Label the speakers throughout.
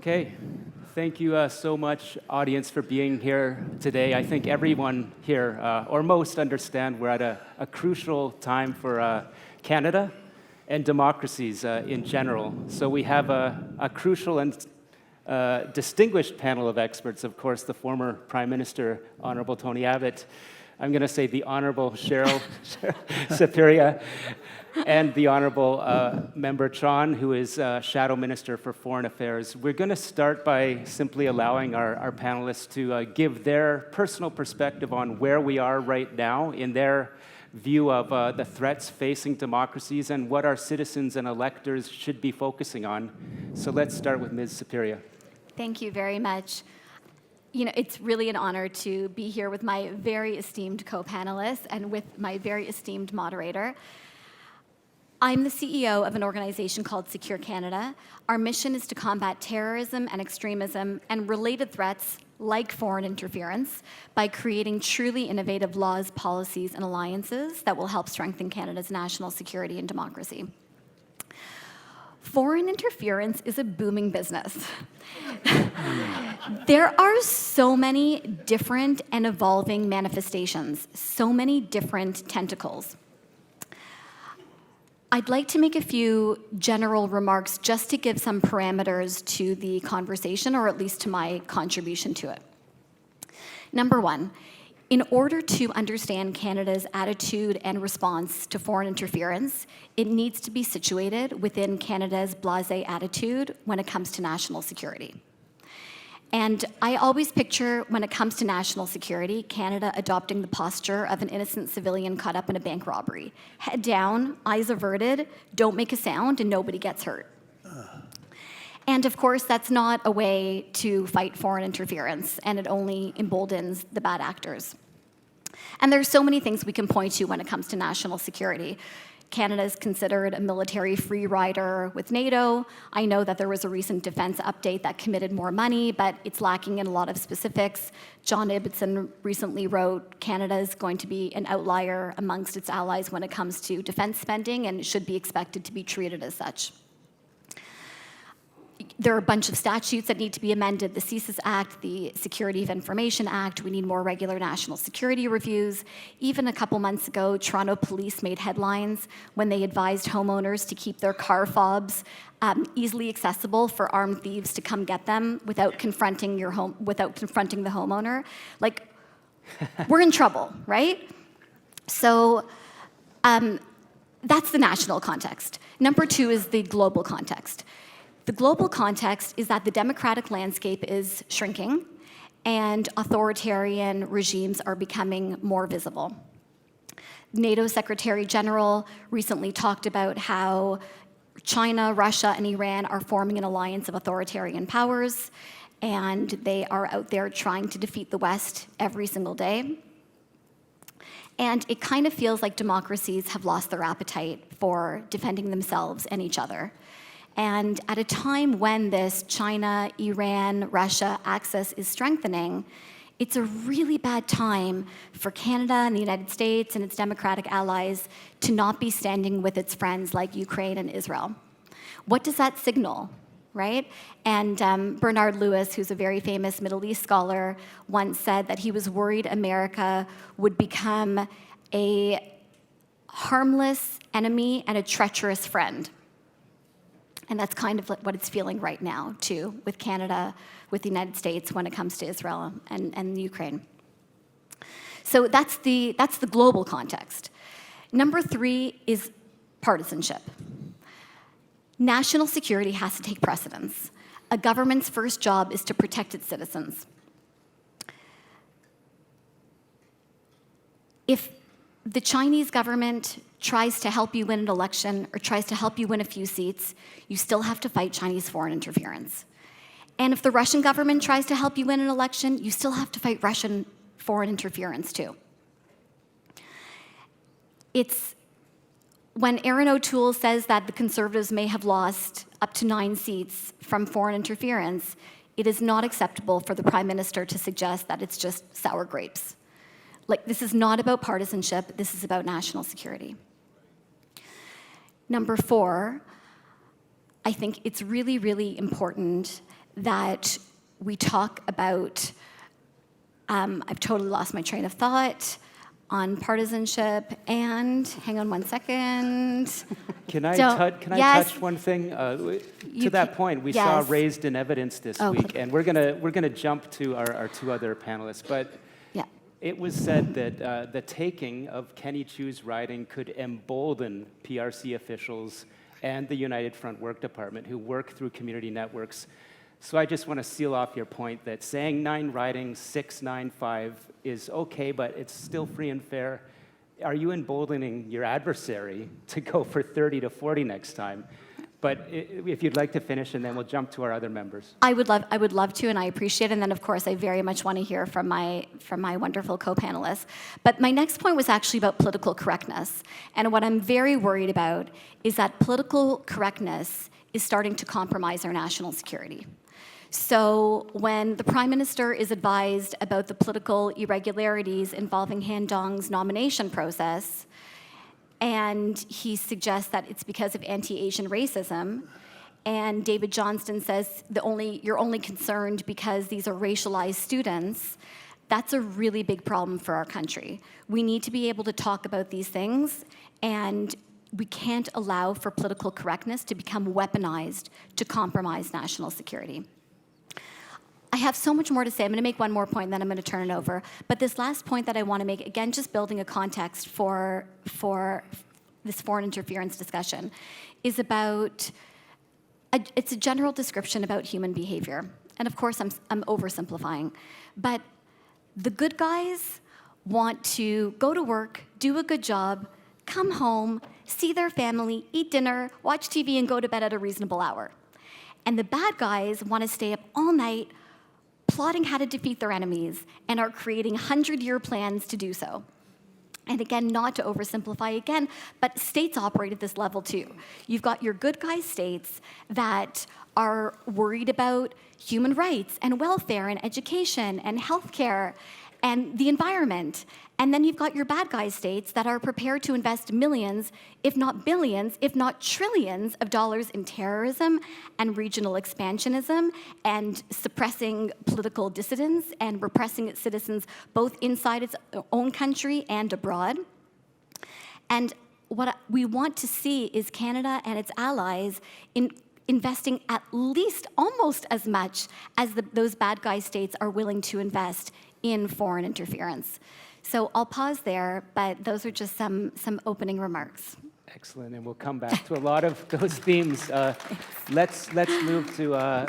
Speaker 1: Okay, thank you so much, audience, for being here today. I think everyone here, or most, understand we're at a crucial time for Canada and democracies in general. So we have a crucial and distinguished panel of experts, of course, the former Prime Minister, Honorable Tony Abbott. I'm going to say the Honorable Cheryl Sapiria, and the Honorable Member Tran, who is Shadow Minister for Foreign Affairs. We're going to start by simply allowing our panelists to give their personal perspective on where we are right now in their view of the threats facing democracies and what our citizens and electors should be focusing on. So let's start with Ms. Sapiria.
Speaker 2: Thank you very much. You know, it's really an honor to be here with my very esteemed co-panelists and with my very esteemed moderator. I'm the CEO of an organization called Secure Canada. Our mission is to combat terrorism and extremism and related threats like foreign interference by creating truly innovative laws, policies, and alliances that will help strengthen Canada's national security and democracy. Foreign interference is a booming business. There are so many different and evolving manifestations, so many different tentacles. I'd like to make a few general remarks just to give some parameters to the conversation, or at least to my contribution to it. Number one, in order to understand Canada's attitude and response to foreign interference, it needs to be situated within Canada's blasé attitude when it comes to national security. And I always picture, when it comes to national security, Canada adopting the posture of an innocent civilian caught up in a bank robbery. Head down, eyes averted, don't make a sound, and nobody gets hurt. And of course, that's not a way to fight foreign interference, and it only emboldens the bad actors. And there's so many things we can point to when it comes to national security. Canada is considered a military free rider with NATO. I know that there was a recent defense update that committed more money, but it's lacking in a lot of specifics. John Ibbotson recently wrote, Canada is going to be an outlier amongst its allies when it comes to defense spending and should be expected to be treated as such. There are a bunch of statutes that need to be amended, the CSIS Act, the Security of Information Act. We need more regular national security reviews. Even a couple months ago, Toronto police made headlines when they advised homeowners to keep their car fobs easily accessible for armed thieves to come get them without confronting the homeowner. Like, we're in trouble, right? So that's the national context. Number two is the global context. The global context is that the democratic landscape is shrinking and authoritarian regimes are becoming more visible. NATO Secretary General recently talked about how China, Russia, and Iran are forming an alliance of authoritarian powers, and they are out there trying to defeat the West every single day. And it kind of feels like democracies have lost their appetite for defending themselves and each other. And at a time when this China, Iran, Russia axis is strengthening, it's a really bad time for Canada and the United States and its democratic allies to not be standing with its friends like Ukraine and Israel. What does that signal, right? And Bernard Lewis, who's a very famous Middle East scholar, once said that he was worried America would become a harmless enemy and a treacherous friend. And that's kind of what it's feeling right now, too, with Canada, with the United States when it comes to Israel and Ukraine. So that's the global context. Number three is partisanship. National security has to take precedence. A government's first job is to protect its citizens. If the Chinese government tries to help you win an election or tries to help you win a few seats, you still have to fight Chinese foreign interference. And if the Russian government tries to help you win an election, you still have to fight Russian foreign interference too. It's when Erin O'Toole says that the Conservatives may have lost up to 9 seats from foreign interference, it is not acceptable for the Prime Minister to suggest that it's just sour grapes. Like, this is not about partisanship, this is about national security. Number 4, I think it's really, really important that we talk about, I've totally lost my train of thought, on partisanship, and hang on one second.
Speaker 1: Can I
Speaker 2: Yes.
Speaker 1: touch one thing? To
Speaker 2: You
Speaker 1: that
Speaker 2: can-
Speaker 1: point, we
Speaker 2: yes.
Speaker 1: saw raised in evidence this
Speaker 2: Oh,
Speaker 1: week, and we're gonna jump to our two other panelists. But
Speaker 2: Yeah.
Speaker 1: it was said that the taking of Kenny Chu's riding could embolden PRC officials and the United Front Work Department, who work through community networks. So I just want to seal off your point that saying 9 ridings, 695 is okay, but it's still free and fair. Are you emboldening your adversary to go for 30 to 40 next time? But if you'd like to finish, and then we'll jump to our other members.
Speaker 2: I would love to, and I appreciate it. And then, of course, I very much want to hear from my wonderful co-panelists. But my next point was actually about political correctness. And what I'm very worried about is that political correctness is starting to compromise our national security. So when the Prime Minister is advised about the political irregularities involving Han Dong's nomination process, and he suggests that it's because of anti-Asian racism, and David Johnston says you're only concerned because these are racialized students, that's a really big problem for our country. We need to be able to talk about these things, and we can't allow for political correctness to become weaponized to compromise national security. I have so much more to say. I'm going to make one more point, and then I'm going to turn it over. But this last point that I want to make, again, just building a context for this foreign interference discussion, is about, it's a general description about human behavior. And of course, I'm oversimplifying. But the good guys want to go to work, do a good job, come home, see their family, eat dinner, watch TV, and go to bed at a reasonable hour. And the bad guys want to stay up all night, plotting how to defeat their enemies, and are creating 100-year plans to do so. And again, not to oversimplify again, but states operate at this level too. You've got your good guy states that are worried about human rights and welfare and education and healthcare and the environment. And then you've got your bad guy states that are prepared to invest millions, if not billions, if not trillions of dollars in terrorism and regional expansionism and suppressing political dissidents and repressing its citizens both inside its own country and abroad. And what we want to see is Canada and its allies investing at least almost as much as those bad guy states are willing to invest in foreign interference. So I'll pause there, but those are just some opening remarks.
Speaker 1: Excellent, and we'll come back to a lot of those themes. Let's move to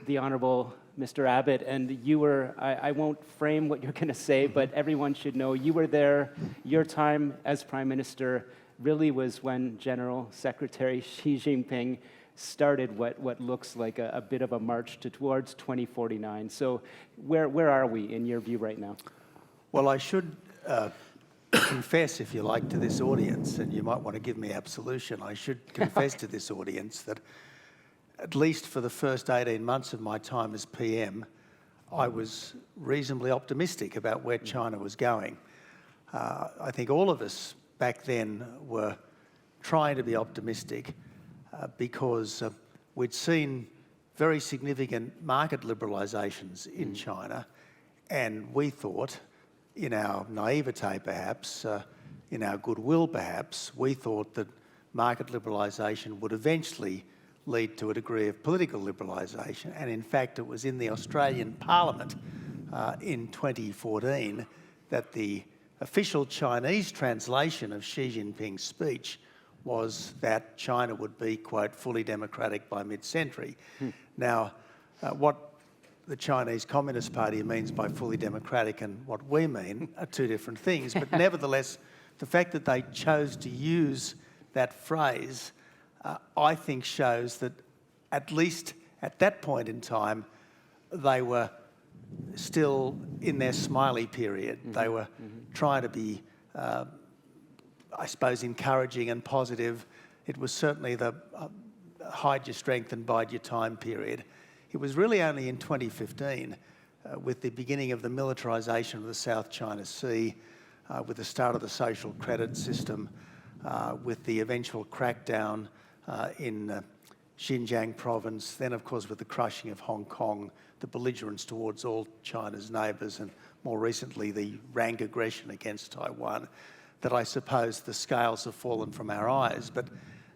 Speaker 1: the Honorable Mr. Abbott, and you were, I won't frame what you're going to say, but everyone should know you were there. Your time as Prime Minister really was when General Secretary Xi Jinping started what looks like a bit of a march towards 2049. So where are we in your view right now?
Speaker 3: Well, I should confess, if you like, to this audience, and you might want to give me absolution, I should confess to this audience that at least for the first 18 months of my time as PM, I was reasonably optimistic about where China was going. I think all of us back then were trying to be optimistic because we'd seen very significant market liberalisations in China, and we thought, in our naivete perhaps, in our goodwill perhaps, we thought that market liberalisation would eventually lead to a degree of political liberalisation. And in fact, it was in the Australian Parliament in 2014 that the official Chinese translation of Xi Jinping's speech was that China would be, quote, fully democratic by mid-century. Now, what the Chinese Communist Party means by fully democratic and what we mean are two different things. But nevertheless, the fact that they chose to use that phrase, I think shows that at least at that point in time, they were still in their smiley period. They were trying to be, I suppose, encouraging and positive. It was certainly the hide your strength and bide your time period. It was really only in 2015, with the beginning of the militarisation of the South China Sea, with the start of the social credit system, with the eventual crackdown in Xinjiang province, then of course with the crushing of Hong Kong, the belligerence towards all China's neighbours, and more recently the rank aggression against Taiwan, that I suppose the scales have fallen from our eyes. But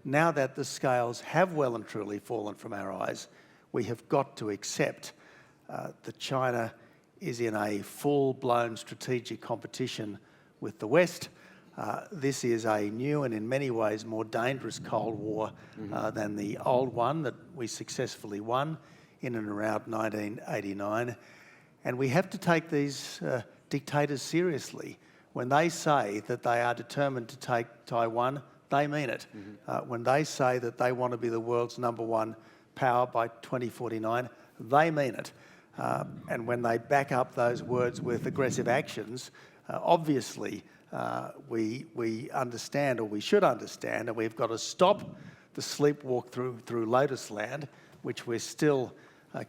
Speaker 3: now that the scales have well and truly fallen from our eyes, we have got to accept that China is in a full-blown strategic competition with the West. This is a new and in many ways more dangerous Cold War than the old one that we successfully won in and around 1989. And we have to take these dictators seriously. When they say that they are determined to take Taiwan, they mean it. When they say that they want to be the world's #1 power by 2049, they mean it. And when they back up those words with aggressive actions, obviously we understand, or we should understand, and we've got to stop the sleepwalk through Lotus Land, which we're still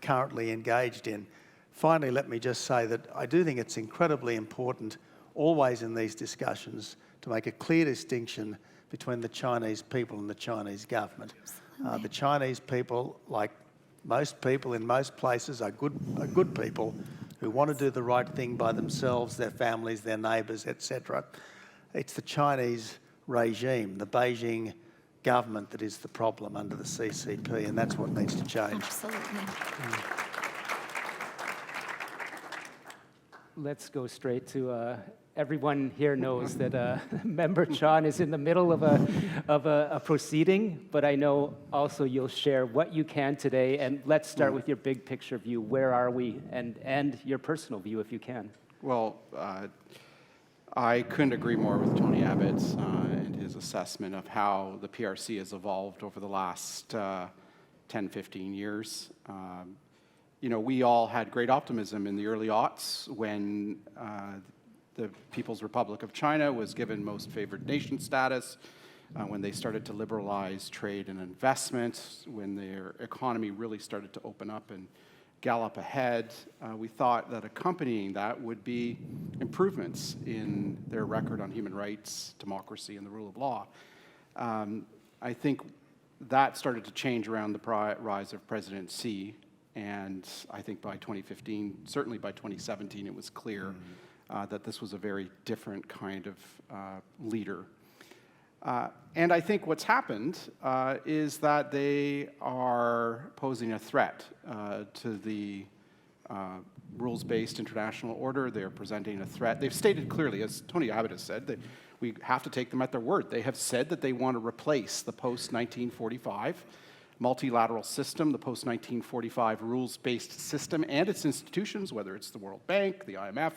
Speaker 3: currently engaged in. Finally, let me just say that I do think it's incredibly important always in these discussions to make a clear distinction between the Chinese people and the Chinese government. The Chinese people, like most people in most places, are good people who want to do the right thing by themselves, their families, their neighbours, etc. It's the Chinese regime, the Beijing government, that is the problem under the CCP, and that's what needs to change.
Speaker 2: Absolutely.
Speaker 1: Let's go straight to everyone here knows that Member Chan is in the middle of a proceeding, but I know also you'll share what you can today. And let's start with your big picture view. Where are we? And your personal view, if you can.
Speaker 4: Well, I couldn't agree more with Tony Abbott and his assessment of how the PRC has evolved over the last 10, 15 years. You know, we all had great optimism in the early aughts when the People's Republic of China was given most favored nation status, when they started to liberalize trade and investment, when their economy really started to open up and gallop ahead. We thought that accompanying that would be improvements in their record on human rights, democracy, and the rule of law. I think that started to change around the rise of President Xi, and I think by 2015, certainly by 2017, it was clear that this was a very different kind of leader. And I think what's happened is that they are posing a threat to the rules-based international order. They're presenting a threat. They've stated clearly, as Tony Abbott has said, that we have to take them at their word. They have said that they want to replace the post-1945 multilateral system, the post-1945 rules-based system and its institutions, whether it's the World Bank, the IMF,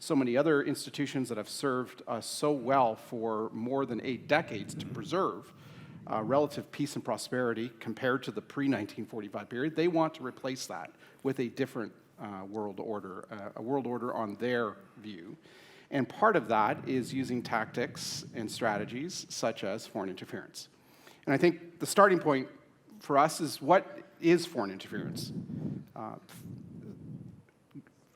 Speaker 4: so many other institutions that have served us so well for more than 8 decades to preserve relative peace and prosperity compared to the pre-1945 period. They want to replace that with a different world order, a world order on their view. And part of that is using tactics and strategies such as foreign interference. And I think the starting point for us is, what is foreign interference?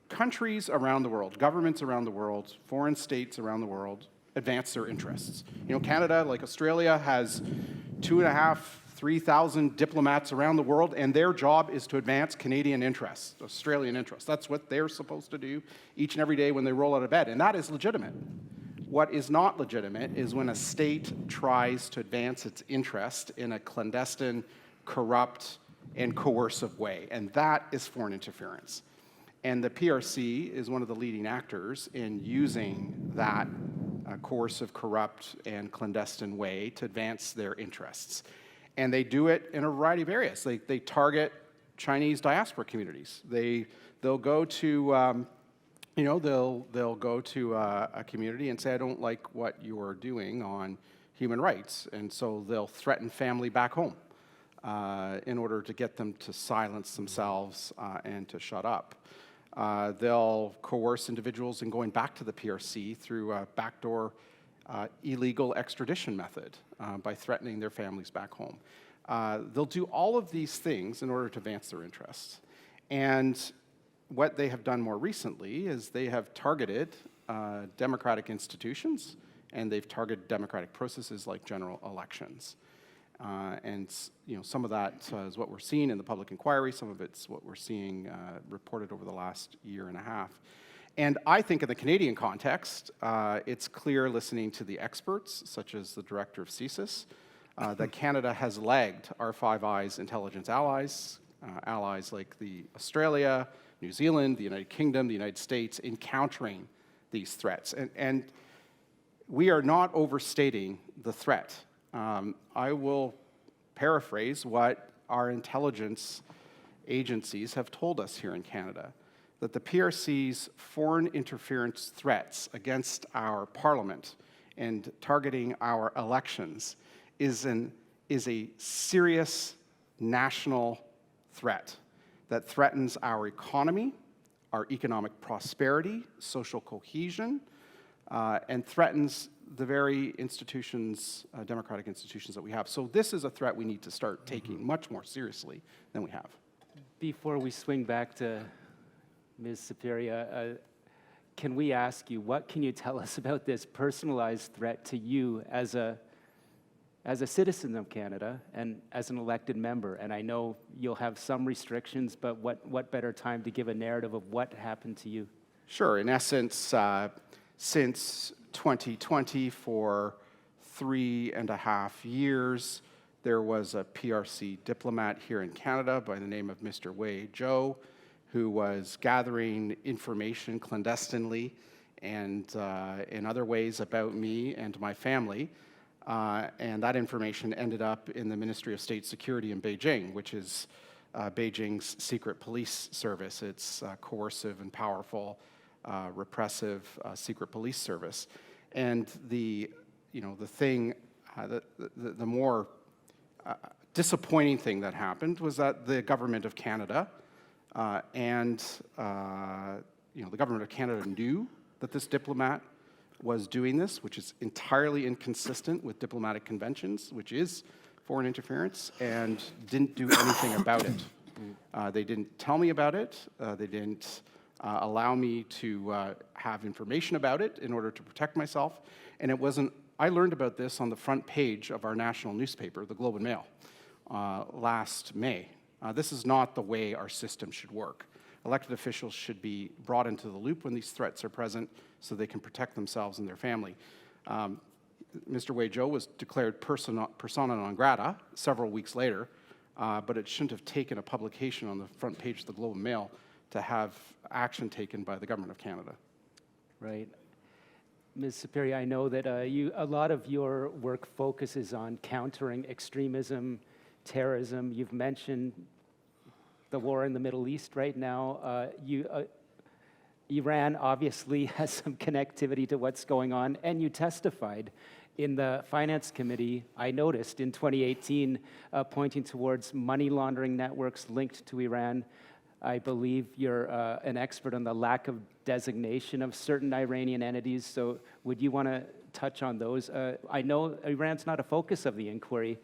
Speaker 4: Countries around the world, governments around the world, foreign states around the world advance their interests. You know, Canada, like Australia, has 2,500, 3,000 diplomats around the world, and their job is to advance Canadian interests, Australian interests. That's what they're supposed to do each and every day when they roll out of bed, and that is legitimate. What is not legitimate is when a state tries to advance its interest in a clandestine, corrupt, and coercive way, and that is foreign interference. And the PRC is one of the leading actors in using that coercive, corrupt, and clandestine way to advance their interests. And they do it in a variety of areas. They target Chinese diaspora communities. They'll go to, they'll go to a community and say, I don't like what you're doing on human rights. And so they'll threaten family back home in order to get them to silence themselves and to shut up. They'll coerce individuals in going back to the PRC through a backdoor illegal extradition method by threatening their families back home. They'll do all of these things in order to advance their interests. And what they have done more recently is they have targeted democratic institutions, and they've targeted democratic processes like general elections. And some of that is what we're seeing in the public inquiry. Some of it's what we're seeing reported over the last year and a half. And I think in the Canadian context, it's clear listening to the experts, such as the director of CSIS, that Canada has lagged our Five Eyes intelligence allies, allies like Australia, New Zealand, the United Kingdom, the United States, in countering these threats. And we are not overstating the threat. I will paraphrase what our intelligence agencies have told us here in Canada, that the PRC's foreign interference threats against our parliament and targeting our elections is a serious national threat that threatens our economy, our economic prosperity, social cohesion, and threatens the very institutions, democratic institutions that we have. So this is a threat we need to start taking much more seriously than we have.
Speaker 1: Before we swing back to Ms. Superior, can we ask you, what can you tell us about this personalized threat to you as a citizen of Canada and as an elected member? And I know you'll have some restrictions, but what better time to give a narrative of what happened to you?
Speaker 4: Sure. In essence, since 2020, for 3.5 years, there was a PRC diplomat here in Canada by the name of Mr. Wei Zhou, who was gathering information clandestinely and in other ways about me and my family. And that information ended up in the Ministry of State Security in Beijing, which is Beijing's secret police service. It's coercive and powerful, repressive secret police service. And the more disappointing thing that happened was that the government of Canada the government of Canada knew that this diplomat was doing this, which is entirely inconsistent with diplomatic conventions, which is foreign interference, and didn't do anything about it. They didn't tell me about it. They didn't allow me to have information about it in order to protect myself. And it wasn't, I learned about this on the front page of our national newspaper, the Globe and Mail, last May. This is not the way our system should work. Elected officials should be brought into the loop when these threats are present so they can protect themselves and their family. Mr. Wei Zhou was declared persona non grata several weeks later, but it shouldn't have taken a publication on the front page of the Globe and Mail to have action taken by the Government of Canada.
Speaker 1: Right. Ms. Superior, I know that a lot of your work focuses on countering extremism, terrorism. You've mentioned the war in the Middle East right now. Iran obviously has some connectivity to what's going on, and you testified in the Finance Committee, I noticed, in 2018, pointing towards money laundering networks linked to Iran. I believe you're an expert on the lack of designation of certain Iranian entities, so would you want to touch on those? I know Iran's not a focus of the inquiry,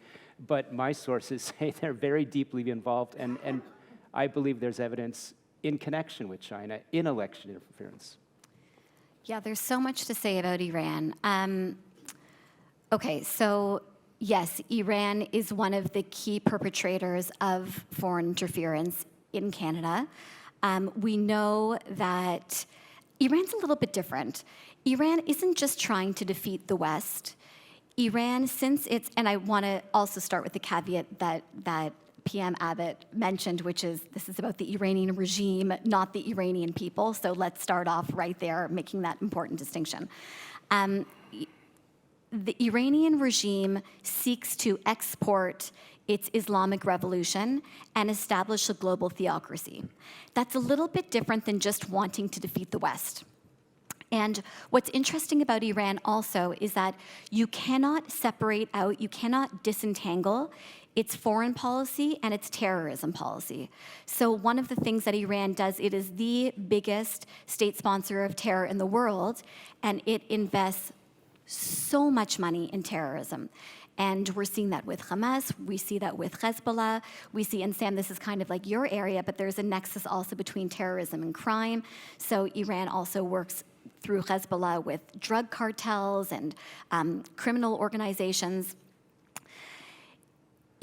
Speaker 1: but my sources say they're very deeply involved, and I believe there's evidence in connection with China in election interference.
Speaker 2: Yeah, there's so much to say about Iran. Okay, so yes, Iran is one of the key perpetrators of foreign interference in Canada. We know that Iran's a little bit different. Iran isn't just trying to defeat the West. Iran, since it's, and I want to also start with the caveat that PM Abbott mentioned, which is this is about the Iranian regime, not the Iranian people. So let's start off right there, making that important distinction. The Iranian regime seeks to export its Islamic revolution and establish a global theocracy. That's a little bit different than just wanting to defeat the West. And what's interesting about Iran also is that you cannot separate out, you cannot disentangle its foreign policy and its terrorism policy. So one of the things that Iran does, it is the biggest state sponsor of terror in the world, and it invests so much money in terrorism. And we're seeing that with Hamas, we see that with Hezbollah, we see, and Sam, this is kind of like your area, but there's a nexus also between terrorism and crime. So Iran also works through Hezbollah with drug cartels and criminal organizations.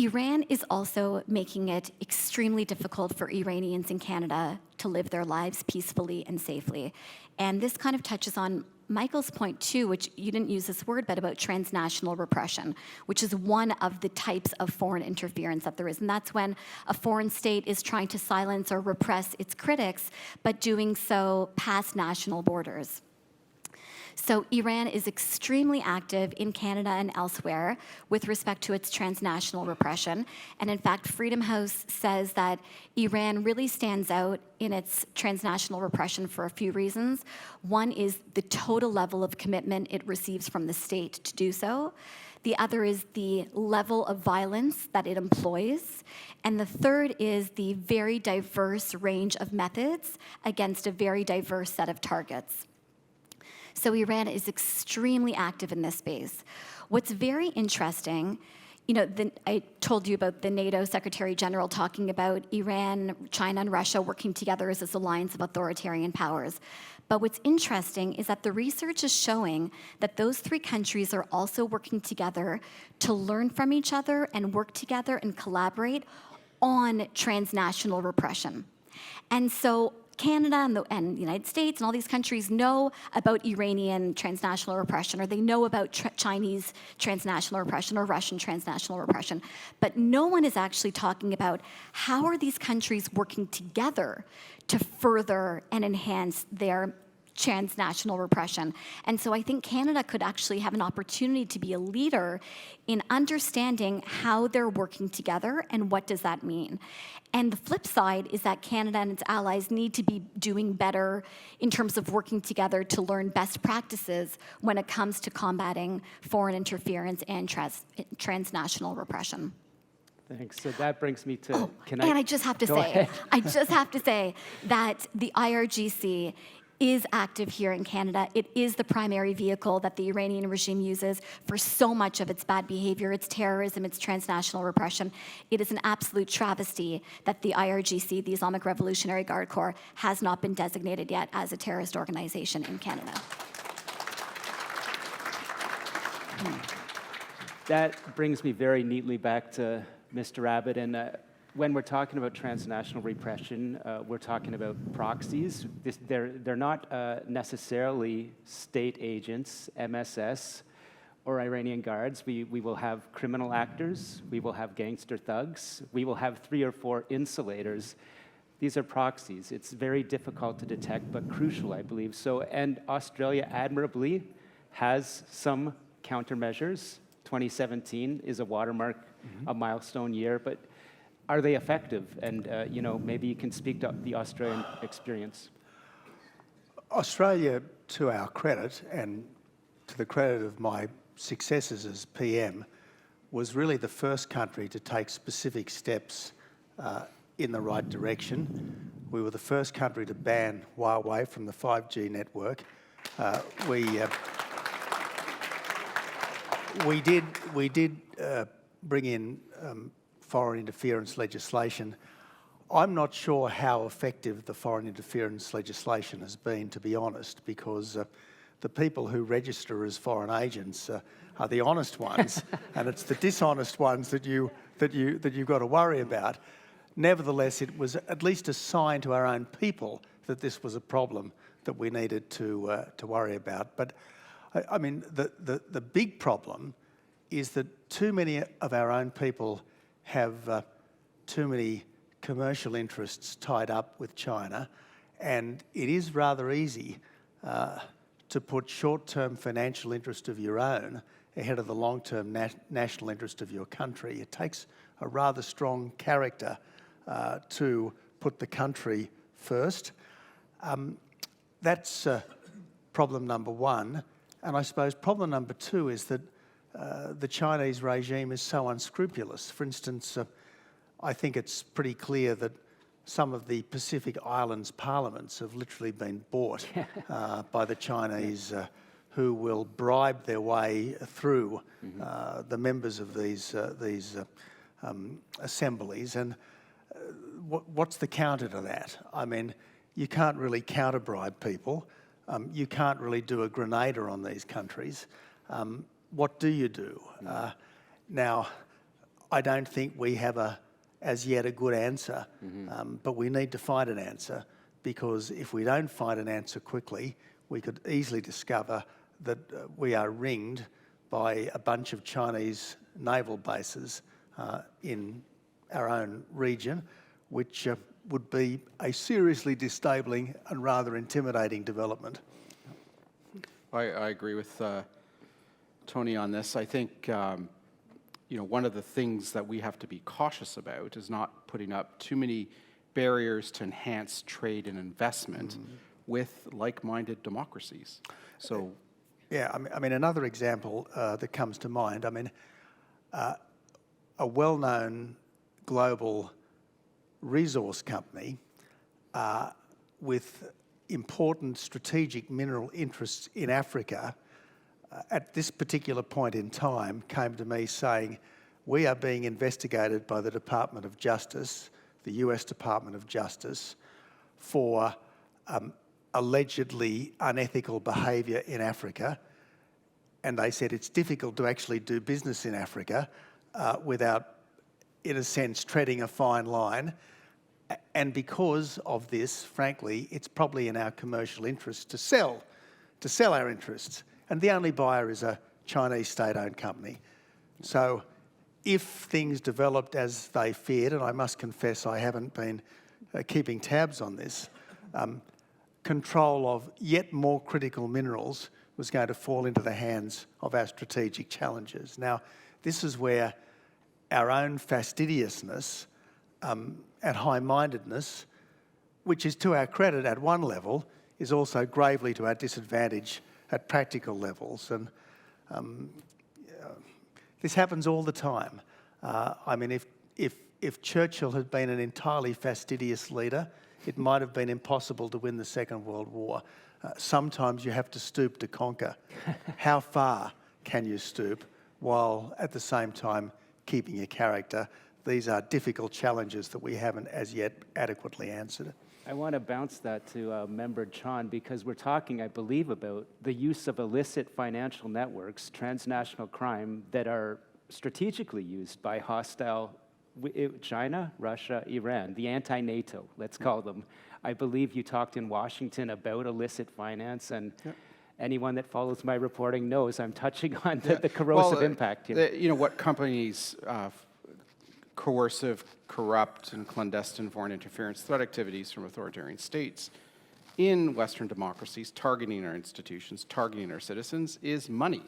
Speaker 2: Iran is also making it extremely difficult for Iranians in Canada to live their lives peacefully and safely. And this kind of touches on Michael's point too, which you didn't use this word, but about transnational repression, which is one of the types of foreign interference that there is. And that's when a foreign state is trying to silence or repress its critics, but doing so past national borders. So Iran is extremely active in Canada and elsewhere with respect to its transnational repression. And in fact, Freedom House says that Iran really stands out in its transnational repression for a few reasons. One is the total level of commitment it receives from the state to do so. The other is the level of violence that it employs. And the third is the very diverse range of methods against a very diverse set of targets. So Iran is extremely active in this space. What's very interesting, I told you about the NATO Secretary General talking about Iran, China, and Russia working together as this alliance of authoritarian powers. But what's interesting is that the research is showing that those three countries are also working together to learn from each other and work together and collaborate on transnational repression. And so Canada and the United States and all these countries know about Iranian transnational repression, or they know about Chinese transnational repression or Russian transnational repression. But no one is actually talking about how are these countries working together to further and enhance their transnational repression. And so I think Canada could actually have an opportunity to be a leader in understanding how they're working together and what does that mean. And the flip side is that Canada and its allies need to be doing better in terms of working together to learn best practices when it comes to combating foreign interference and transnational repression.
Speaker 1: Thanks. So that brings me to,
Speaker 2: And I just have to say that the IRGC is active here in Canada. It is the primary vehicle that the Iranian regime uses for so much of its bad behavior, its terrorism, its transnational repression. It is an absolute travesty that the IRGC, the Islamic Revolutionary Guard Corps, has not been designated yet as a terrorist organization in Canada.
Speaker 1: That brings me very neatly back to Mr. Abbott, and when we're talking about transnational repression, we're talking about proxies. They're not necessarily state agents, MSS, or Iranian guards. We will have criminal actors, we will have gangster thugs, we will have 3 or 4 insulators. These are proxies. It's very difficult to detect, but crucial, I believe. So, and Australia admirably has some countermeasures. 2017 is a watermark, a milestone year, but are they effective? And maybe you can speak to the Australian experience.
Speaker 3: Australia, to our credit and to the credit of my successors as PM, was really the first country to take specific steps in the right direction. We were the first country to ban Huawei from the 5G network. We did bring in foreign interference legislation. I'm not sure how effective the foreign interference legislation has been, to be honest, because the people who register as foreign agents are the honest ones, and it's the dishonest ones that you've got to worry about. Nevertheless, it was at least a sign to our own people that this was a problem that we needed to worry about. But I mean, the big problem is that too many of our own people have too many commercial interests tied up with China, and it is rather easy to put short-term financial interest of your own ahead of the long-term national interest of your country. It takes a rather strong character to put the country first. That's problem number one. And I suppose problem number two is that the Chinese regime is so unscrupulous. For instance, I think it's pretty clear that some of the Pacific Islands parliaments have literally been bought by the Chinese, who will bribe their way through the members of these assemblies. And what's the counter to that? I mean, you can't really counter-bribe people. You can't really do a Grenada on these countries. What do you do? Now, I don't think we have as yet a good answer, but we need to find an answer, because if we don't find an answer quickly, we could easily discover that we are ringed by a bunch of Chinese naval bases in our own region, which would be a seriously disabling and rather intimidating development.
Speaker 4: I agree with Tony on this. I think one of the things that we have to be cautious about is not putting up too many barriers to enhance trade and investment with like-minded democracies. So,
Speaker 3: yeah, I mean, another example that comes to mind. I mean, a well-known global resource company with important strategic mineral interests in Africa at this particular point in time came to me saying, we are being investigated by the Department of Justice, the US Department of Justice, for allegedly unethical behaviour in Africa. And they said it's difficult to actually do business in Africa without, in a sense, treading a fine line. And because of this, frankly, it's probably in our commercial interest to sell our interests. And the only buyer is a Chinese state-owned company. So if things developed as they feared, and I must confess I haven't been keeping tabs on this, control of yet more critical minerals was going to fall into the hands of our strategic challengers. Now, this is where our own fastidiousness and high-mindedness, which is to our credit at one level, is also gravely to our disadvantage at practical levels. And this happens all the time. I mean, if Churchill had been an entirely fastidious leader, it might have been impossible to win the Second World War. Sometimes you have to stoop to conquer. How far can you stoop while at the same time keeping your character? These are difficult challenges that we haven't as yet adequately answered.
Speaker 1: I want to bounce that to Member Chan, because we're talking, I believe, about the use of illicit financial networks, transnational crime, that are strategically used by hostile China, Russia, Iran, the anti-NATO, let's call them. I believe you talked in Washington about illicit finance, and anyone that follows my reporting knows I'm touching on the corrosive impact here.
Speaker 4: What companies coercive, corrupt, and clandestine foreign interference threat activities from authoritarian states in Western democracies, targeting our institutions, targeting our citizens, is money.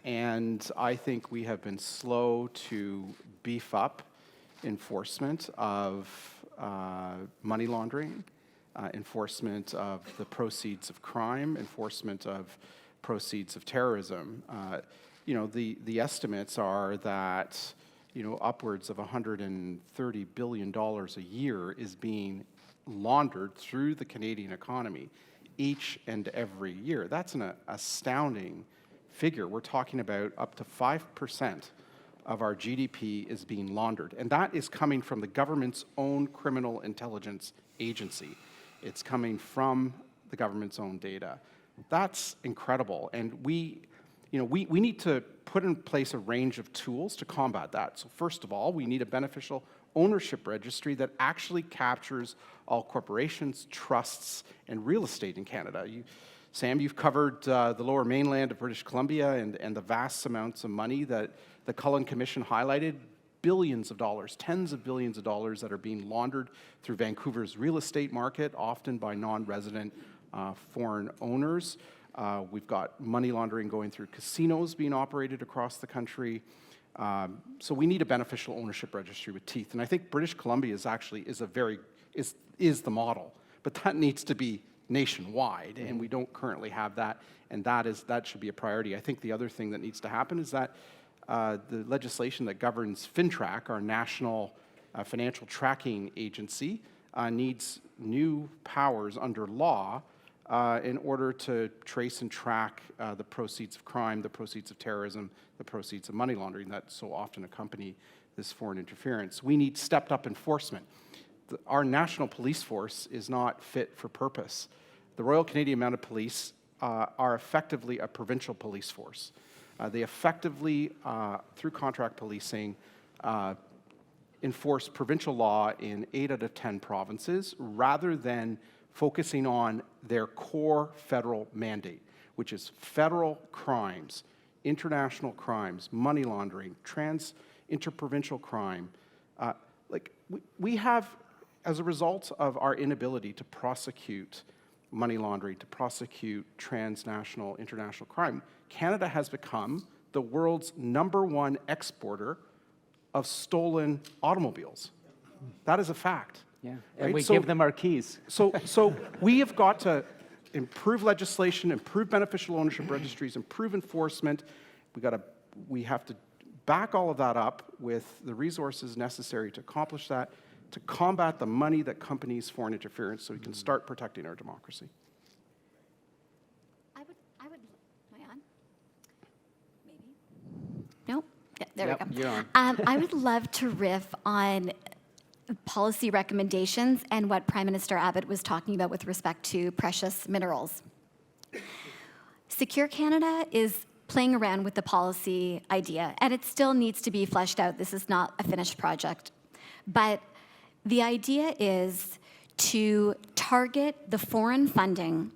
Speaker 4: And I think we have been slow to beef up enforcement of money laundering, enforcement of the proceeds of crime, enforcement of proceeds of terrorism. The estimates are that upwards of $130 billion a year is being laundered through the Canadian economy each and every year. That's an astounding figure. We're talking about up to 5% of our GDP is being laundered. And that is coming from the government's own criminal intelligence agency. It's coming from the government's own data. That's incredible. And we need to put in place a range of tools to combat that. So first of all, we need a beneficial ownership registry that actually captures all corporations, trusts, and real estate in Canada. Sam, you've covered the Lower Mainland of British Columbia and the vast amounts of money that the Cullen Commission highlighted, billions of dollars, tens of billions of dollars that are being laundered through Vancouver's real estate market, often by non-resident foreign owners. We've got money laundering going through casinos being operated across the country. So we need a beneficial ownership registry with teeth. And I think British Columbia is the model, but that needs to be nationwide, and we don't currently have that, and that should be a priority. I think the other thing that needs to happen is that the legislation that governs FinTrack, our national financial tracking agency, needs new powers under law in order to trace and track the proceeds of crime, the proceeds of terrorism, the proceeds of money laundering that so often accompany this foreign interference. We need stepped-up enforcement. Our national police force is not fit for purpose. The Royal Canadian Mounted Police are effectively a provincial police force. They effectively, through contract policing, enforce provincial law in 8 out of 10 provinces rather than focusing on their core federal mandate, which is federal crimes, international crimes, money laundering, interprovincial crime. We have, as a result of our inability to prosecute money laundering, to prosecute transnational, international crime, Canada has become the world's #1 exporter of stolen automobiles. That is a fact.
Speaker 1: Yeah,
Speaker 4: Right?
Speaker 1: and we give them our keys.
Speaker 4: So we have got to improve legislation, improve beneficial ownership registries, improve enforcement. We have to back all of that up with the resources necessary to accomplish that, to combat the money that accompanies foreign interference so we can start protecting our democracy.
Speaker 2: Am I on? Maybe. Nope. Yeah, there
Speaker 1: Yep,
Speaker 2: we go.
Speaker 1: you're on.
Speaker 2: I would love to riff on policy recommendations and what Prime Minister Abbott was talking about with respect to precious minerals. Secure Canada is playing around with the policy idea, and it still needs to be fleshed out. This is not a finished project. But the idea is to target the foreign funding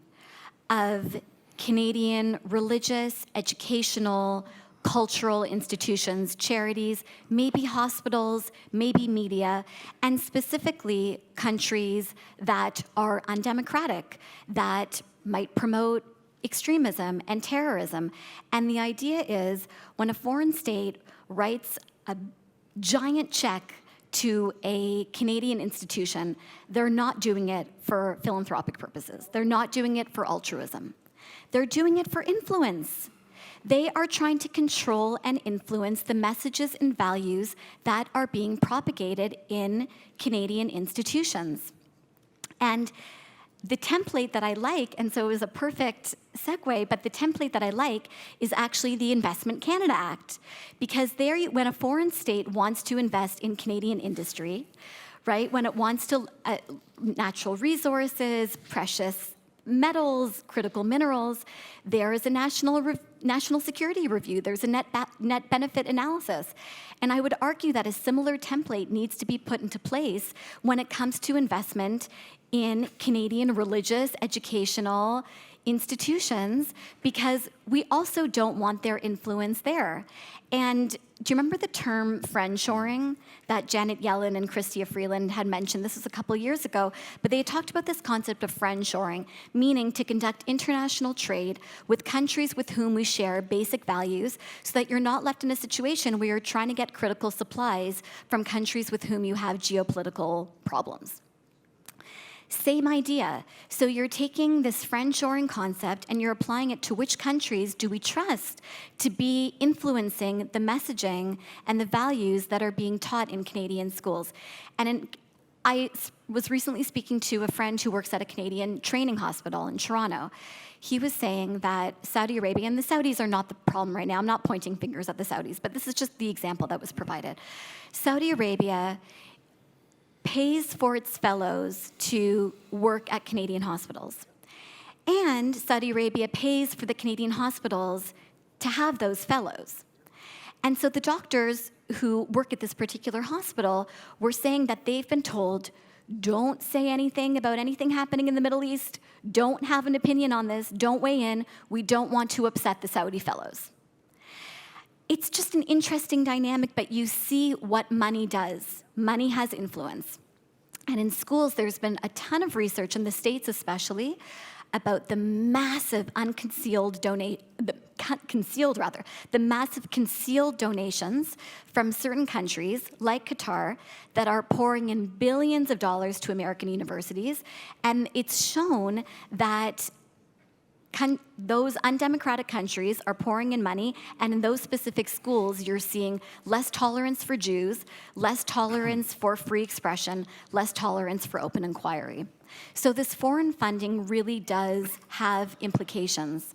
Speaker 2: of Canadian religious, educational, cultural institutions, charities, maybe hospitals, maybe media, and specifically countries that are undemocratic, that might promote extremism and terrorism. And the idea is when a foreign state writes a giant check to a Canadian institution, they're not doing it for philanthropic purposes. They're not doing it for altruism. They're doing it for influence. They are trying to control and influence the messages and values that are being propagated in Canadian institutions. And the template that I like, and so it was a perfect segue, but the template that I like is actually the Investment Canada Act. Because there, when a foreign state wants to invest in Canadian industry, right, when it wants to, natural resources, precious metals, critical minerals, there is a national security review. There's a net benefit analysis. And I would argue that a similar template needs to be put into place when it comes to investment in Canadian religious, educational institutions, because we also don't want their influence there. And do you remember the term friendshoring that Janet Yellen and Chrystia Freeland had mentioned? This was a couple years ago, but they had talked about this concept of friendshoring, meaning to conduct international trade with countries with whom we share basic values so that you're not left in a situation where you're trying to get critical supplies from countries with whom you have geopolitical problems. Same idea. So you're taking this friendshoring concept and you're applying it to which countries do we trust to be influencing the messaging and the values that are being taught in Canadian schools. I was recently speaking to a friend who works at a Canadian training hospital in Toronto. He was saying that Saudi Arabia, and the Saudis are not the problem right now, I'm not pointing fingers at the Saudis, but this is just the example that was provided. Saudi Arabia pays for its fellows to work at Canadian hospitals. And Saudi Arabia pays for the Canadian hospitals to have those fellows. And so the doctors who work at this particular hospital were saying that they've been told, don't say anything about anything happening in the Middle East, don't have an opinion on this, don't weigh in, we don't want to upset the Saudi fellows. It's just an interesting dynamic, but you see what money does. Money has influence. And in schools, there's been a ton of research, in the States especially, about the massive concealed donations from certain countries, like Qatar, that are pouring in billions of dollars to American universities. And it's shown that those undemocratic countries are pouring in money, and in those specific schools, you're seeing less tolerance for Jews, less tolerance for free expression, less tolerance for open inquiry. So this foreign funding really does have implications.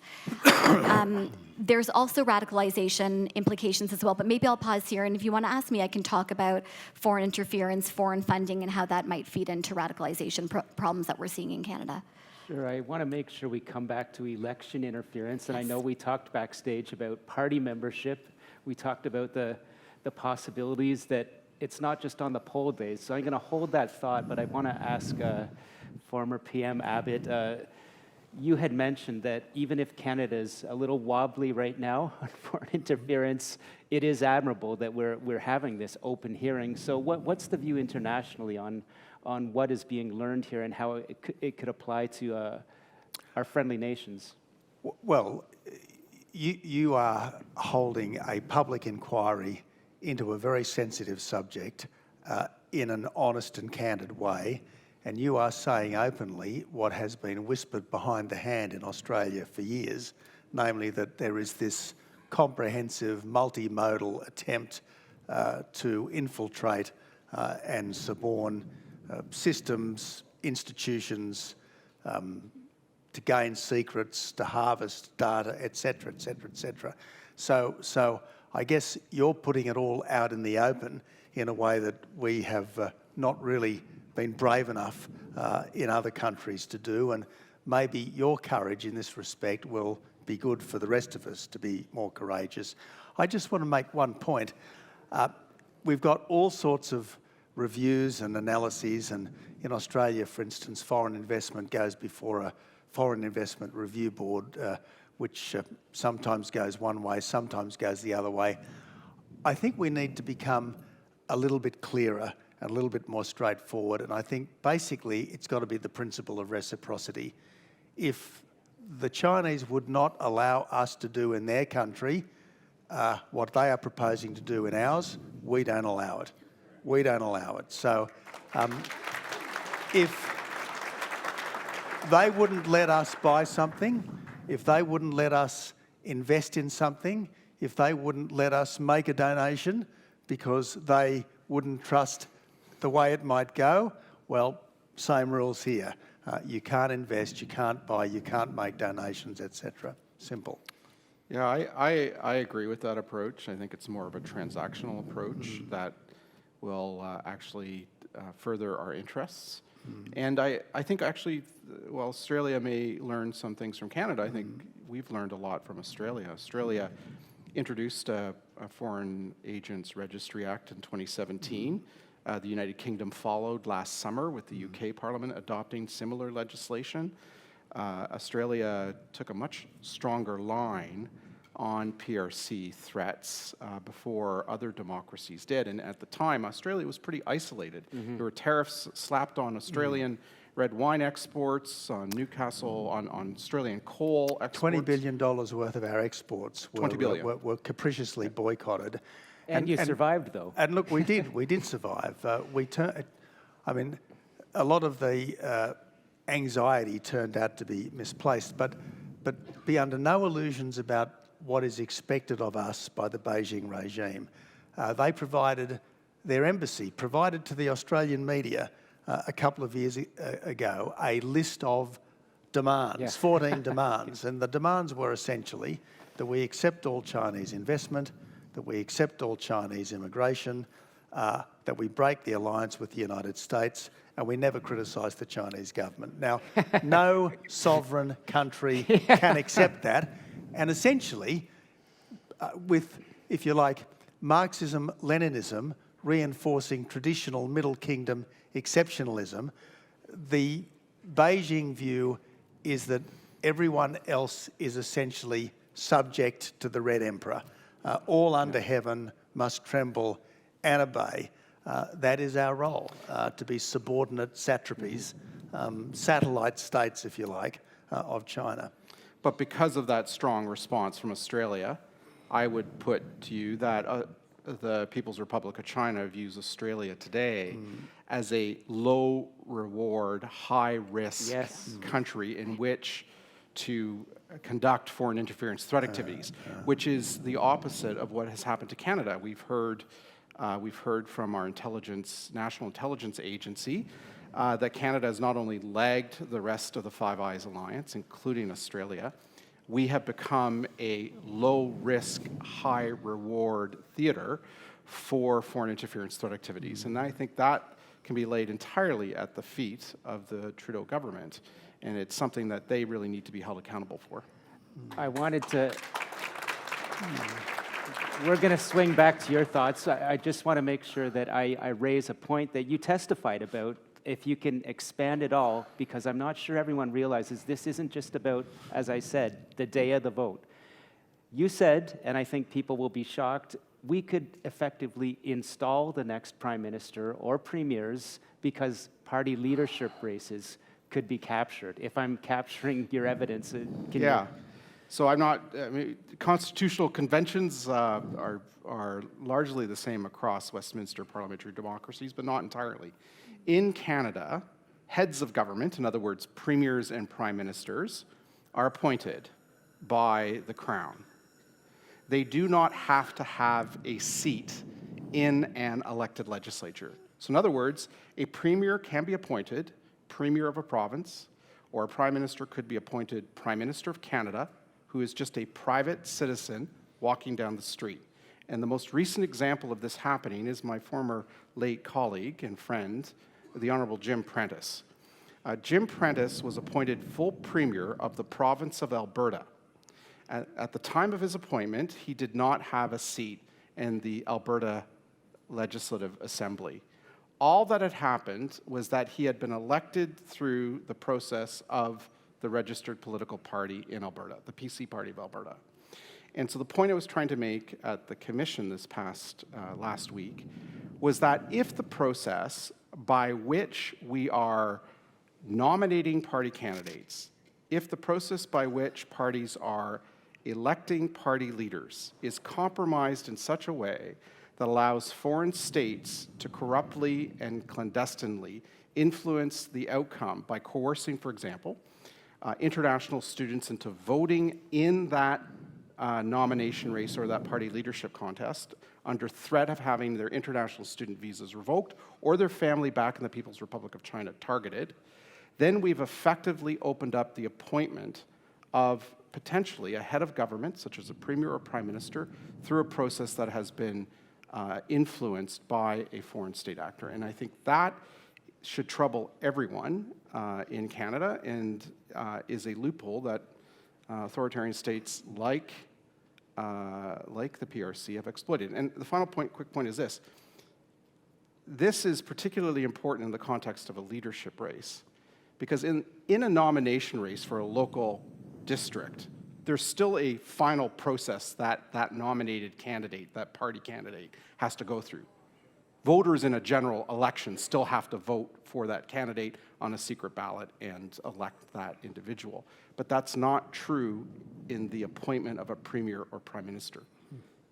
Speaker 2: There's also radicalization implications as well, but maybe I'll pause here, and if you want to ask me, I can talk about foreign interference, foreign funding, and how that might feed into radicalization problems that we're seeing in Canada.
Speaker 1: Sure, I want to make sure we come back to election interference, and I know we talked backstage about party membership. We talked about the the possibilities that it's not just on the poll days. So I'm going to hold that thought, but I want to ask former PM Abbott, you had mentioned that even if Canada is a little wobbly right now on foreign interference, it is admirable that we're having this open hearing. So what's the view internationally on what is being learned here and how it could apply to our friendly nations?
Speaker 3: Well, you are holding a public inquiry into a very sensitive subject in an honest and candid way, and you are saying openly what has been whispered behind the hand in Australia for years, namely that there is this comprehensive multimodal attempt to infiltrate and suborn systems, institutions, to gain secrets, to harvest data, etc., etc., etc. So I guess you're putting it all out in the open in a way that we have not really been brave enough in other countries to do, and maybe your courage in this respect will be good for the rest of us to be more courageous. I just want to make one point. We've got all sorts of reviews and analyses, and in Australia, for instance, foreign investment goes before a Foreign Investment Review Board, which sometimes goes one way, sometimes goes the other way. I think we need to become a little bit clearer and a little bit more straightforward, and I think basically it's got to be the principle of reciprocity. If the Chinese would not allow us to do in their country what they are proposing to do in ours, we don't allow it. We don't allow it. So if they wouldn't let us buy something, if they wouldn't let us invest in something, if they wouldn't let us make a donation because they wouldn't trust the way it might go, well, same rules here. You can't invest, you can't buy, you can't make donations, etc. Simple.
Speaker 4: Yeah, I agree with that approach. I think it's more of a transactional approach that will actually further our interests. And I think actually, while Australia may learn some things from Canada, I think we've learned a lot from Australia. Australia introduced a Foreign Agents Registry Act in 2017. The United Kingdom followed last summer with the UK Parliament adopting similar legislation. Australia took a much stronger line on PRC threats before other democracies did. And at the time, Australia was pretty isolated. There were tariffs slapped on Australian red wine exports, on Newcastle, on Australian coal exports.
Speaker 3: $20 billion worth of our exports were capriciously boycotted.
Speaker 1: And you survived, though.
Speaker 3: And look, we did survive. I mean, a lot of the anxiety turned out to be misplaced, but be under no illusions about what is expected of us by the Beijing regime. They provided, their embassy provided to the Australian media a couple of years ago a list of demands, 14 demands, and the demands were essentially that we accept all Chinese investment, that we accept all Chinese immigration, that we break the alliance with the United States, and we never criticise the Chinese government. Now, no sovereign country can accept that, and essentially, with, if you like, Marxism-Leninism reinforcing traditional Middle Kingdom exceptionalism, the Beijing view is that everyone else is essentially subject to the Red Emperor. All under heaven must tremble and obey. That is our role, to be subordinate satrapies, satellite states, if you like, of China.
Speaker 4: But because of that strong response from Australia, I would put to you that the People's Republic of China views Australia today as a low-reward, high-risk country in which to conduct foreign interference threat activities, which is the opposite of what has happened to Canada. We've heard from our National Intelligence Agency that Canada has not only lagged the rest of the Five Eyes Alliance, including Australia, we have become a low-risk, high-reward theater for foreign interference threat activities. And I think that can be laid entirely at the feet of the Trudeau government, and it's something that they really need to be held accountable for.
Speaker 1: I wanted to... we're going to swing back to your thoughts. I just want to make sure that I raise a point that you testified about, if you can expand it all, because I'm not sure everyone realizes this isn't just about, as I said, the day of the vote. You said, and I think people will be shocked, we could effectively install the next prime minister or premiers because party leadership races could be captured. If I'm capturing your evidence, can
Speaker 4: Yeah.
Speaker 1: you...
Speaker 4: So I'm not, I mean, constitutional conventions are largely the same across Westminster parliamentary democracies, but not entirely. In Canada, heads of government, in other words, premiers and prime ministers, are appointed by the Crown. They do not have to have a seat in an elected legislature. So in other words, a premier can be appointed premier of a province, or a prime minister could be appointed Prime Minister of Canada, who is just a private citizen walking down the street. And the most recent example of this happening is my former late colleague and friend, the Honourable Jim Prentice. Jim Prentice was appointed full premier of the province of Alberta. At the time of his appointment, he did not have a seat in the Alberta Legislative Assembly. All that had happened was that he had been elected through the process of the registered political party in Alberta, the PC Party of Alberta. And so the point I was trying to make at the commission this past last week was that if the process by which we are nominating party candidates, if the process by which parties are electing party leaders is compromised in such a way that allows foreign states to corruptly and clandestinely influence the outcome by coercing, for example, international students into voting in that nomination race or that party leadership contest under threat of having their international student visas revoked or their family back in the People's Republic of China targeted, then we've effectively opened up the appointment of potentially a head of government, such as a premier or prime minister, through a process that has been influenced by a foreign state actor. And I think that should trouble everyone in Canada and is a loophole that authoritarian states like the PRC have exploited. And the final point, quick point is this. This is particularly important in the context of a leadership race, because in a nomination race for a local district, there's still a final process that nominated candidate, that party candidate, has to go through. Voters in a general election still have to vote for that candidate on a secret ballot and elect that individual. But that's not true in the appointment of a premier or prime minister.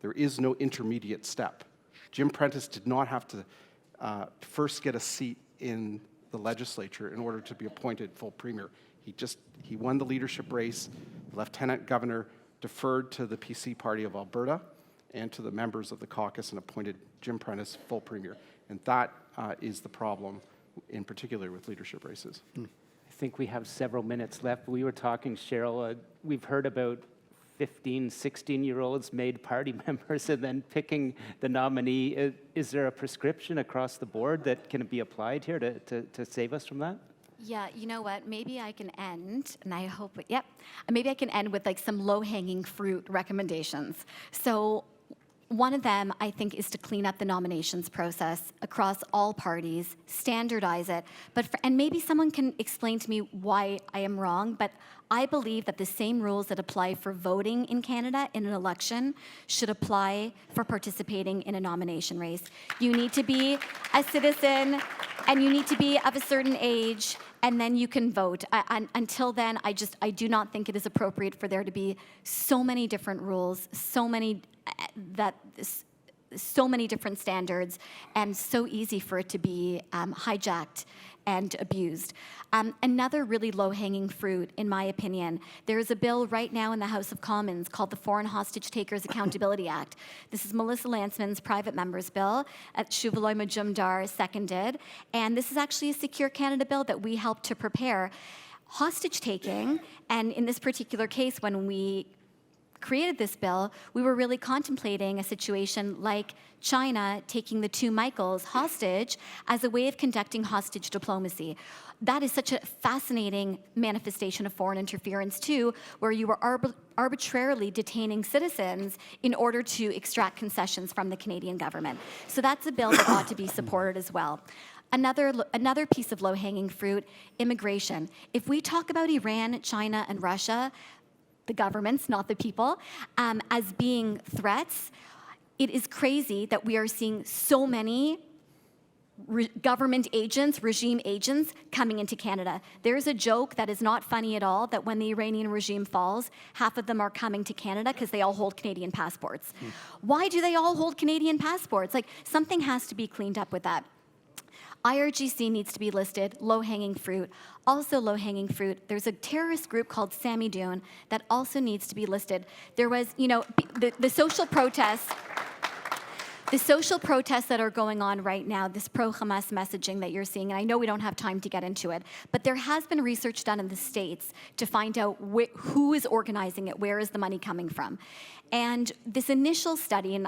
Speaker 4: There is no intermediate step. Jim Prentice did not have to first get a seat in the legislature in order to be appointed full premier. He won the leadership race. The lieutenant governor deferred to the PC Party of Alberta and to the members of the caucus and appointed Jim Prentice full premier. And that is the problem, in particular with leadership races.
Speaker 1: I think we have several minutes left. We were talking, Cheryl, we've heard about 15, 16-year-olds made party members and then picking the nominee. Is there a prescription across the board that can be applied here to save us from that?
Speaker 2: Yeah, you know what? Maybe I can end, and I hope, maybe I can end with like some low-hanging fruit recommendations. So one of them, I think, is to clean up the nominations process across all parties, standardize it. And maybe someone can explain to me why I am wrong, but I believe that the same rules that apply for voting in Canada in an election should apply for participating in a nomination race. You need to be a citizen, and you need to be of a certain age, and then you can vote. Until then, I do not think it is appropriate for there to be so many different rules, so many different standards, and so easy for it to be hijacked and abused. Another really low-hanging fruit, in my opinion, there is a bill right now in the House of Commons called the Foreign Hostage Takers Accountability Act. This is Melissa Lantsman's private member's bill. Shuvaloy Majumdar seconded. And this is actually a Secure Canada bill that we helped to prepare. Hostage taking, and in this particular case, when we created this bill, we were really contemplating a situation like China taking the two Michaels hostage as a way of conducting hostage diplomacy. That is such a fascinating manifestation of foreign interference, too, where you were arbitrarily detaining citizens in order to extract concessions from the Canadian government. So that's a bill that ought to be supported as well. Another piece of low-hanging fruit, immigration. If we talk about Iran, China, and Russia, the governments, not the people, as being threats, it is crazy that we are seeing so many government agents, regime agents, coming into Canada. There's a joke that is not funny at all, that when the Iranian regime falls, half of them are coming to Canada because they all hold Canadian passports. Why do they all hold Canadian passports? Like, something has to be cleaned up with that. IRGC needs to be listed, low-hanging fruit. Also low-hanging fruit, there's a terrorist group called Sami Dune that also needs to be listed. There was, the social protests, that are going on right now, this pro-Hamas messaging that you're seeing, and I know we don't have time to get into it, but there has been research done in the States to find out who is organizing it, where is the money coming from. And this initial study, and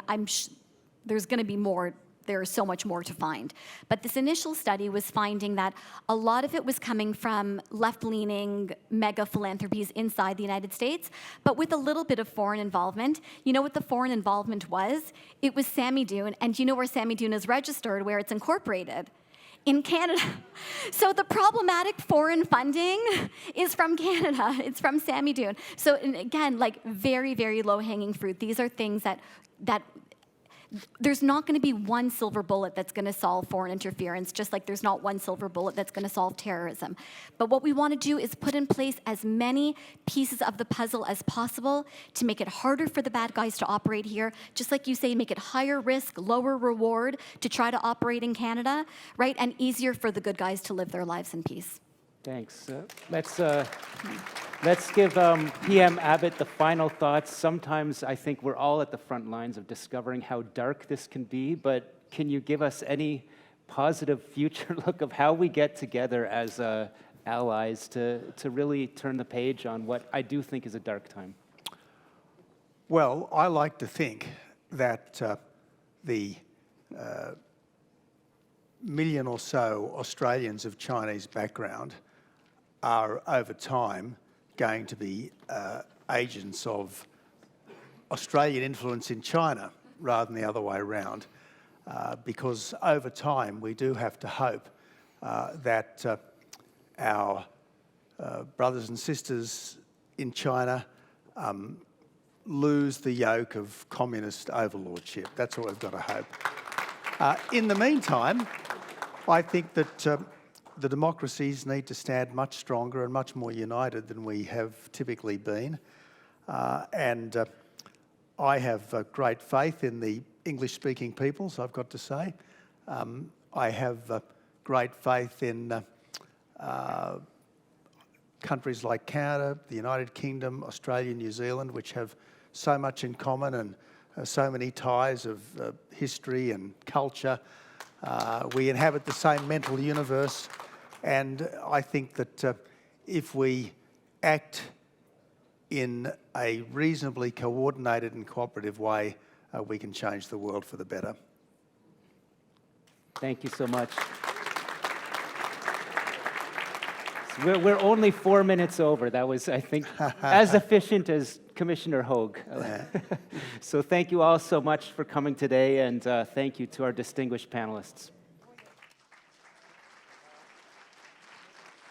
Speaker 2: there's going to be more, there is so much more to find. But this initial study was finding that a lot of it was coming from left-leaning mega philanthropies inside the United States, but with a little bit of foreign involvement. You know what the foreign involvement was? It was Sami Dune, and you know where Sami Dune is registered, where it's incorporated? In Canada. So the problematic foreign funding is from Canada. It's from Sami Dune. So again, like, very, very low-hanging fruit. These are things that there's not going to be one silver bullet that's going to solve foreign interference, just like there's not one silver bullet that's going to solve terrorism. But what we want to do is put in place as many pieces of the puzzle as possible to make it harder for the bad guys to operate here. Just like you say, make it higher risk, lower reward to try to operate in Canada, right? And easier for the good guys to live their lives in peace.
Speaker 1: Thanks. Let's give PM Abbott the final thoughts. Sometimes I think we're all at the front lines of discovering how dark this can be, but can you give us any positive future look of how we get together as allies to really turn the page on what I do think is a dark time?
Speaker 3: Well, I like to think that the million or so Australians of Chinese background are, over time, going to be agents of Australian influence in China rather than the other way around, because over time we do have to hope that our brothers and sisters in China lose the yoke of communist overlordship. That's what we've got to hope. In the meantime, I think that the democracies need to stand much stronger and much more united than we have typically been. And I have great faith in the English-speaking peoples, I've got to say. I have great faith in countries like Canada, the United Kingdom, Australia, New Zealand, which have so much in common and so many ties of history and culture. We inhabit the same mental universe, and I think that if we act in a reasonably coordinated and cooperative way, we can change the world for the better.
Speaker 1: Thank you so much. We're only 4 minutes over. That was, I think, as efficient as Commissioner Hogue. So thank you all so much for coming today, and thank you to our distinguished panelists.